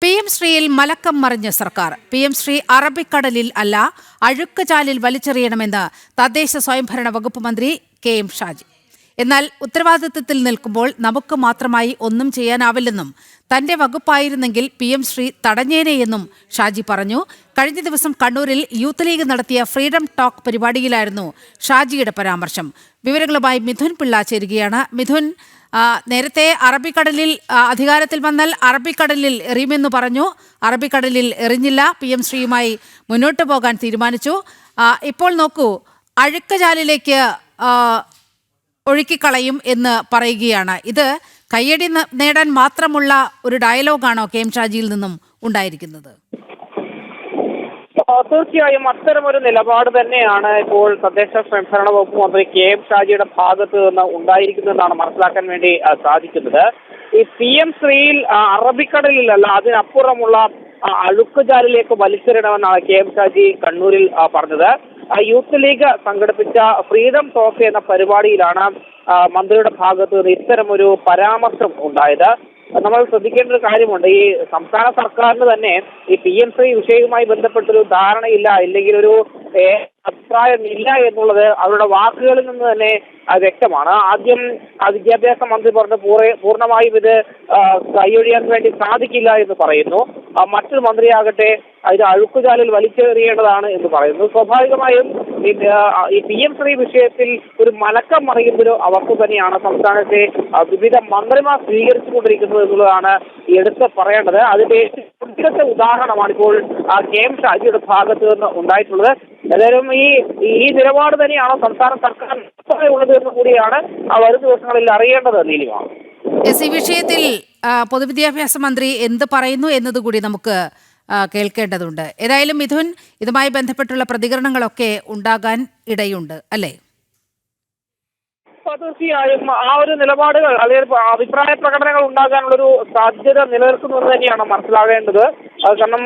PM ശ്രീയിൽ മലക്കം മറിഞ്ഞ സർക്കാർ. PM Shri അറബിക്കടലിൽ അല്ല, അഴുക്കുചാലിൽ വലിച്ചെറിയണമെന്ന് തദ്ദേശ സ്വയംഭരണ വകുപ്പ് മന്ത്രി KM ഷാജി. എന്നാൽ ഉത്തരവാദിത്തത്തിൽ നിൽക്കുമ്പോൾ നമുക്ക് മാത്രമായി ഒന്നും ചെയ്യാനാവില്ലെന്നും തന്റെ വകുപ്പായിരുന്നെങ്കിൽ PM ശ്രീ തടഞ്ഞേനെയെന്നും ഷാജി പറഞ്ഞു. കഴിഞ്ഞ ദിവസം കണ്ണൂരിൽ യൂത്ത് ലീഗ് നടത്തിയ ഫ്രീഡം ടോക്ക് പരിപാടിയിലായിരുന്നു ഷാജിയുടെ പരാമർശം. വിവരങ്ങളുമായി മിഥുൻ പിള്ള ചേരുകയാണ്. മിഥുൻ, നേരത്തെ അറബിക്കടലിൽ അധികാരത്തിൽ വന്നാൽ അറബിക്കടലിൽ എറിയുമെന്ന് പറഞ്ഞു. അറബിക്കടലിൽ എറിഞ്ഞില്ല. PM ശ്രീയുമായി മുന്നോട്ട് പോകാൻ തീരുമാനിച്ചു. ഇപ്പോൾ നോക്കൂ, അഴുക്കചാലിലേക്ക് ഒഴുക്കിക്കളയും എന്ന് പറയുകയാണ്. ഇത് കയ്യടി നേടാൻ മാത്രമുള്ള ഒരു ഡയലോഗാണോ KM ഷാജിയിൽ നിന്നും ഉണ്ടായിരിക്കുന്നത്? തീർച്ചയായും അത്തരമൊരു നിലപാട് തന്നെയാണ് ഇപ്പോൾ തദ്ദേശ സ്വയംഭരണ വകുപ്പ് മന്ത്രി KM ഷാജിയുടെ ഭാഗത്ത് നിന്ന് ഉണ്ടായിരിക്കുന്നതെന്നാണ് മനസ്സിലാക്കാൻ വേണ്ടി സാധിക്കുന്നത്. ഈ PM ശ്രീയിൽ അറബിക്കടലിലല്ല, അതിനപ്പുറമുള്ള അഴുക്കുചാലിലേക്ക് വലിച്ചെറിയണമെന്നാണ് KM ഷാജി കണ്ണൂരിൽ പറഞ്ഞത്. യൂത്ത് ലീഗ് സംഘടിപ്പിച്ച ഫ്രീഡം ടോക്ക് എന്ന പരിപാടിയിലാണ് മന്ത്രിയുടെ ഭാഗത്ത് നിന്ന് ഇത്തരമൊരു പരാമർശം ഉണ്ടായത്. നമ്മൾ ശ്രദ്ധിക്കേണ്ട ഒരു കാര്യമുണ്ട്. ഈ സംസ്ഥാന സർക്കാരിന് തന്നെ ഈ PM ശ്രീ വിഷയവുമായി ബന്ധപ്പെട്ടൊരു ധാരണയില്ല, ഇല്ലെങ്കിൽ ഒരു അഭിപ്രായമില്ല എന്നുള്ളത് അവരുടെ വാക്കുകളിൽ നിന്ന് തന്നെ വ്യക്തമാണ്. ആദ്യം വിദ്യാഭ്യാസ മന്ത്രി പറഞ്ഞ് പൂർണ്ണമായും ഇത് കൈയൊഴിയാൻ വേണ്ടി സാധിക്കില്ല എന്ന് പറയുന്നു. മറ്റൊരു മന്ത്രിയാകട്ടെ ഇത് അഴുക്കുചാലിൽ വലിച്ചെറിയേണ്ടതാണ് എന്ന് പറയുന്നു. സ്വാഭാവികമായും ഈ PM ശ്രീ വിഷയത്തിൽ ഒരു മലക്കം മറിയുന്നൊരു അവസ്ഥ തന്നെയാണ് സംസ്ഥാനത്തെ വിവിധ മന്ത്രിമാർ സ്വീകരിച്ചുകൊണ്ടിരിക്കുന്നത് എന്നുള്ളതാണ് എടുത്ത് പറയേണ്ടത്. അതിന്റെ ഇപ്പോഴത്തെ ഉദാഹരണമാണ് ഇപ്പോൾ KM ഷാജിയുടെ ഭാഗത്ത് നിന്ന് ഉണ്ടായിട്ടുള്ളത്. ഏതായാലും ഈ നിലപാട് തന്നെയാണ് സംസ്ഥാന സർക്കാർ ഉള്ളത് എന്ന് കൂടിയാണ് വരും ദിവസങ്ങളിൽ അറിയേണ്ടത്. നീലിമ, ഈ വിഷയത്തിൽ പൊതുവിദ്യാഭ്യാസ മന്ത്രി എന്ത് പറയുന്നു എന്നതുകൂടി നമുക്ക് കേൾക്കേണ്ടതുണ്ട്. ഏതായാലും മിഥുൻ, ഇതുമായി ബന്ധപ്പെട്ടുള്ള പ്രതികരണങ്ങളൊക്കെ ഉണ്ടാകാൻ ഇടയുണ്ട് അല്ലേ? തീർച്ചയായും ആ ഒരു നിലപാടുകൾ അല്ലെങ്കിൽ അഭിപ്രായ പ്രകടനങ്ങൾ ഉണ്ടാകാനുള്ളൊരു സാധ്യത നിലനിൽക്കുന്നുവെന്ന് തന്നെയാണ് മനസ്സിലാകേണ്ടത്. കാരണം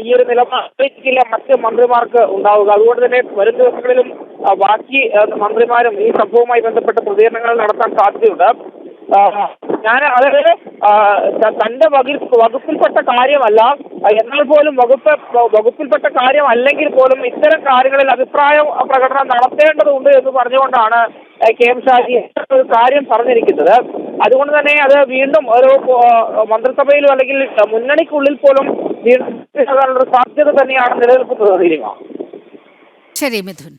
ഈ ഒരു നിലപാടില്ല മറ്റ് മന്ത്രിമാർക്ക് ഉണ്ടാവുക. അതുകൊണ്ട് തന്നെ വരും ദിവസങ്ങളിലും ബാക്കി മന്ത്രിമാരും ഈ സംഭവവുമായി ബന്ധപ്പെട്ട പ്രതികരണങ്ങൾ നടത്താൻ സാധ്യതയുണ്ട്. അതായത് തന്റെ വകുപ്പിൽപ്പെട്ട കാര്യമല്ല, എന്നാൽ പോലും വകുപ്പിൽപ്പെട്ട കാര്യമല്ലെങ്കിൽ പോലും ഇത്തരം കാര്യങ്ങളിൽ അഭിപ്രായ പ്രകടനം നടത്തേണ്ടതുണ്ട് എന്ന് പറഞ്ഞുകൊണ്ടാണ് KM ഷാജി ഒരു കാര്യം പറഞ്ഞിരിക്കുന്നത്. അതുകൊണ്ട് തന്നെ അത് വീണ്ടും ഒരു മന്ത്രിസഭയിലും അല്ലെങ്കിൽ മുന്നണിക്കുള്ളിൽ പോലും വീണ്ടും സാധ്യത തന്നെയാണ് നിലനിൽക്കുന്നത്. ശരി മിഥുൻ.